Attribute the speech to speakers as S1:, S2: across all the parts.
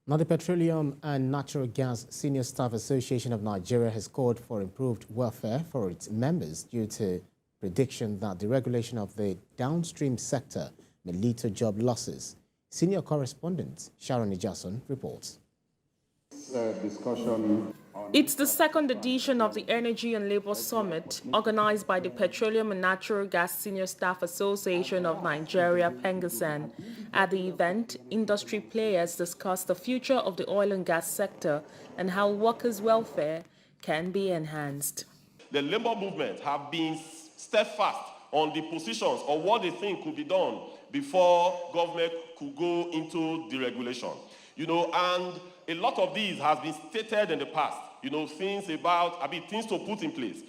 S1: Now, the Petroleum and Natural Gas Senior Staff Association of Nigeria has called for improved welfare for its members due to prediction that the regulation of the downstream sector may lead to job losses. Senior correspondent Sharon Ijason reports.
S2: It's the second edition of the Energy and Labour Summit organized by the Petroleum and Natural Gas Senior Staff Association of Nigeria, PENGASAN. At the event, industry players discussed the future of the oil and gas sector and how workers' welfare can be enhanced.
S3: The labor movement have been steadfast on the positions of what they think could be done before government could go into deregulation. And a lot of these has been stated in the past. Things to put in place,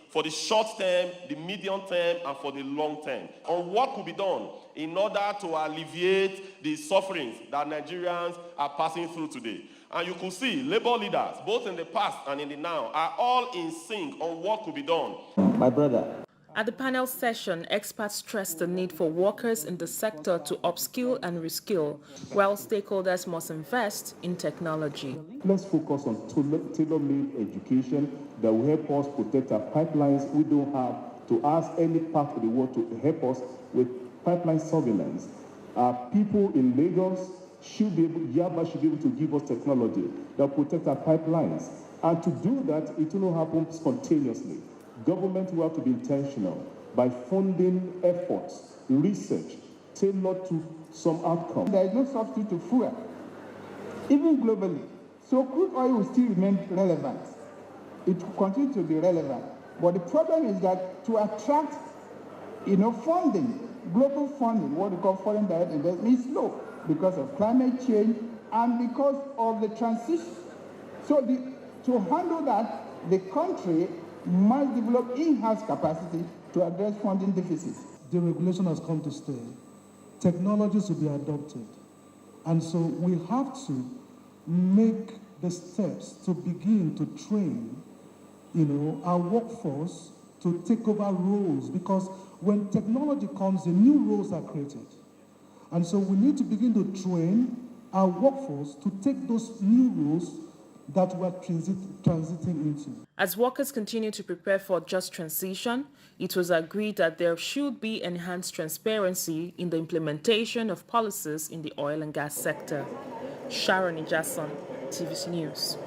S3: for the short term, the medium term, and for the long term, on what could be done in order to alleviate the sufferings that Nigerians are passing through today. And you could see labor leaders, both in the past and in the now, are all in sync on what could be done.
S4: My brother.
S2: At the panel session, experts stressed the need for workers in the sector to upskill and reskill, while stakeholders must invest in technology.
S5: Let's focus on tailor-made education that will help us protect our pipelines. We don't have to ask any part of the world to help us with pipeline surveillance. Our people in Lagos should be able to give us technology that will protect our pipelines. And to do that, it will not happen spontaneously. Government will have to be intentional by funding efforts, research, tailored to some outcome.
S6: There is no substitute to fuel, even globally. So crude oil will still remain relevant. It will continue to be relevant. But the problem is that to attract, funding, global funding, what we call foreign direct investment, is low because of climate change and because of the transition. So to handle that, the country must develop in-house capacity to address funding deficits.
S7: Deregulation has come to stay. Technologies will be adopted. And so we have to make the steps to begin to train, our workforce to take over roles, because when technology comes, the new roles are created. And so we need to begin to train our workforce to take those new roles that we're transiting into.
S2: As workers continue to prepare for just transition, it was agreed that there should be enhanced transparency in the implementation of policies in the oil and gas sector. Sharon Ijason, TVC News.